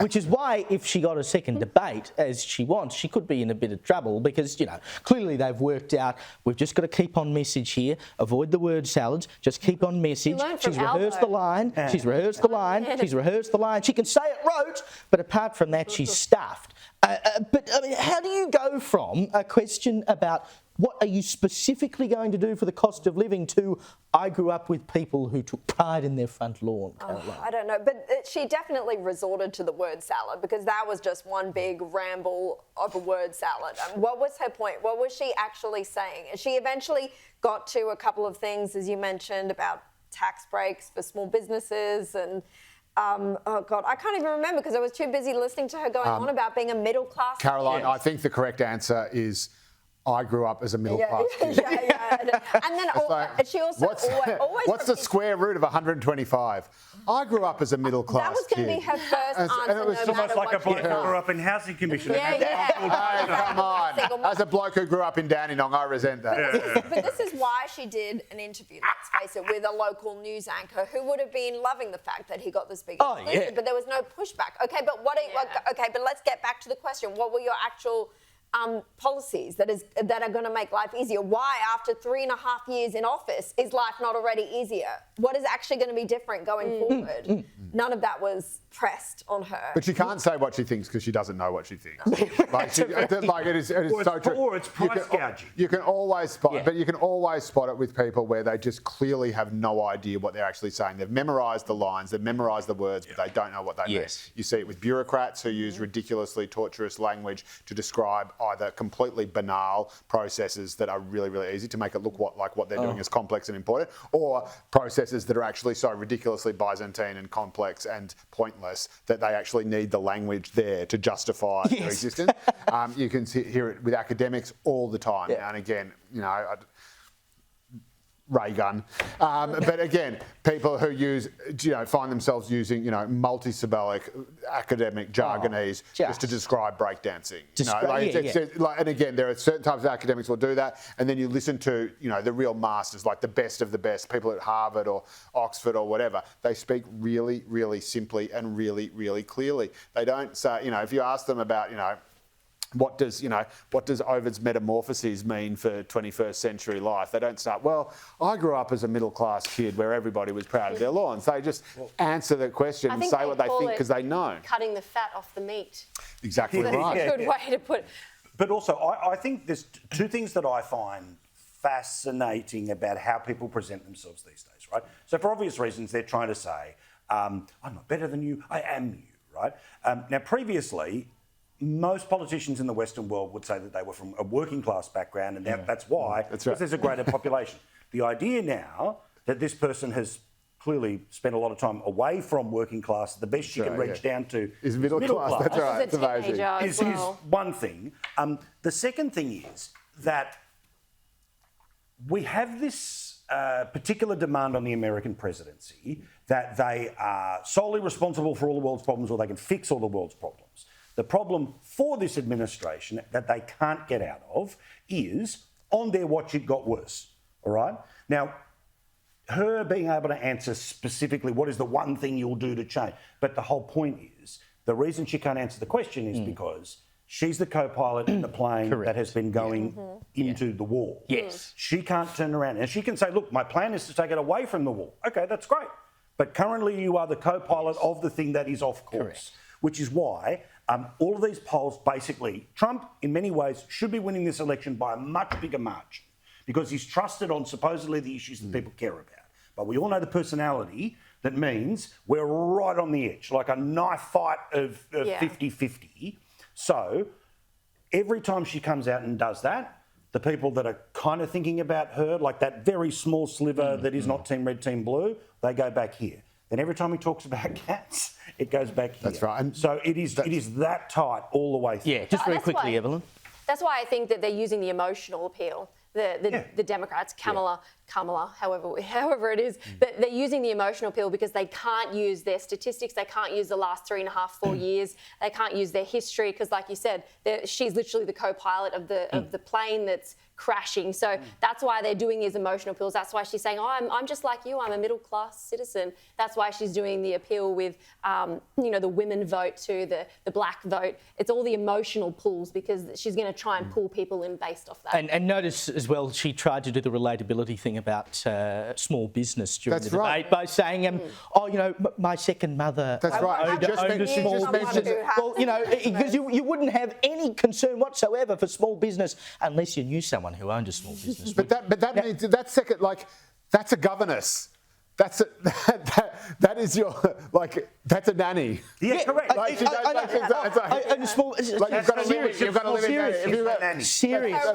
which is why if she got a second debate, as she wants, she could be in a bit of trouble because, you know, clearly they've worked out, we've just got to keep on message here, avoid the word salads, just keep on message. She's rehearsed the line, she's rehearsed the line, she's rehearsed the line. She can say it rote, but apart from that, she's stuffed. But I mean, how do you go from a question about what are you specifically going to do for the cost of living to I grew up with people who took pride in their front lawn? I don't know, but she definitely resorted to the word salad because that was just one big ramble of a word salad. What was her point? What was she actually saying? And she eventually got to a couple of things, as you mentioned, about tax breaks for small businesses and oh God, I can't even remember because I was too busy listening to her going on about being a middle class. Caroline, I think the correct answer is I grew up as a middle class kid. And then she also always what's the square root of 125? I grew up as a middle class kid. That was going to be her first answer. And it was almost like a bloke who grew up in housing commission. Hey, come on. As a bloke who grew up in Dandenong, I resent that. But this is why she did an interview, let's face it, with a local news anchor who would have been loving the fact that he got this big exclusive, but there was no pushback. Okay, but but let's get back to the question. What were your actual policies that are going to make life easier? Why, after 3.5 years in office, is life not already easier? What is actually going to be different going forward? None of that was pressed on her. But she can't say what she thinks because she doesn't know what she thinks. It is so true. Or it's price gouging. You can always spot, but you can always spot it with people where they just clearly have no idea what they're actually saying. They've memorised the lines, they've memorised the words, but they don't know what they mean. You see it with bureaucrats who use ridiculously torturous language to describe either completely banal processes that are really, really easy to make it look like what they're doing is complex and important, or processes that are actually so ridiculously Byzantine and complex and pointless that they actually need the language there to justify their existence. You can hear it with academics all the time. And again, you know, ray gun. But again, people who use, find themselves using, multisyllabic academic jargonese just to describe breakdancing. And again, there are certain types of academics will do that, and then you listen to, the real masters, like the best of the best, people at Harvard or Oxford or whatever. They speak really, really simply and really, really clearly. They don't say, if you ask them about, what does Ovid's Metamorphoses mean for 21st century life? They don't start, well, I grew up as a middle class kid where everybody was proud of their lawns. They just answer the question and say what they think because they know. Cutting the fat off the meat. Exactly right. That's a good way to put it. But also, I think there's two things that I find fascinating about how people present themselves these days, right? So for obvious reasons, they're trying to say, I'm not better than you, I am you, right? Now, previously, most politicians in the Western world would say that they were from a working class background, and that's why, because there's a greater population. The idea now that this person has clearly spent a lot of time away from working class, the best she can reach down to is middle class. That's right. It's amazing. Is one thing. The second thing is that we have this particular demand on the American presidency that they are solely responsible for all the world's problems, or they can fix all the world's problems. The problem for this administration that they can't get out of is on their watch it got worse, all right? Now, her being able to answer specifically what is the one thing you'll do to change, but the whole point is the reason she can't answer the question is because she's the co-pilot in the plane that has been going into the wall. Yes. She can't turn around and she can say, look, my plan is to take it away from the wall. Okay, that's great. But currently you are the co-pilot of the thing that is off course, which is why all of these polls basically, Trump in many ways should be winning this election by a much bigger margin because he's trusted on supposedly the issues that people care about. But we all know the personality that means we're right on the edge, like a knife fight of 50-50. So every time she comes out and does that, the people that are kind of thinking about her, like that very small sliver that is not Team Red, Team Blue, they go back here. Then every time he talks about cats, it goes back here. That's right. And so it is that tight all the way through. Yeah, just very quickly, Evelyn. That's why I think that they're using the emotional appeal. The Democrats, Kamala, however it is, but they're using the emotional appeal because they can't use their statistics, they can't use the last 3.5, 4 years, they can't use their history because, like you said, she's literally the co-pilot of the plane that's crashing. So that's why they're doing these emotional appeals. That's why she's saying, oh, I'm just like you. I'm a middle-class citizen. That's why she's doing the appeal with, the women vote to the black vote. It's all the emotional pulls because she's going to try and pull people in based off that. And notice as well, she tried to do the relatability thing about small business during the debate by saying, my second mother owned a small business. Well, because you wouldn't have any concern whatsoever for small business unless you knew someone who owned a small business. But that means that's second, that's a governess. That is your that's a nanny. Yeah, correct. You've got to live in. Serious.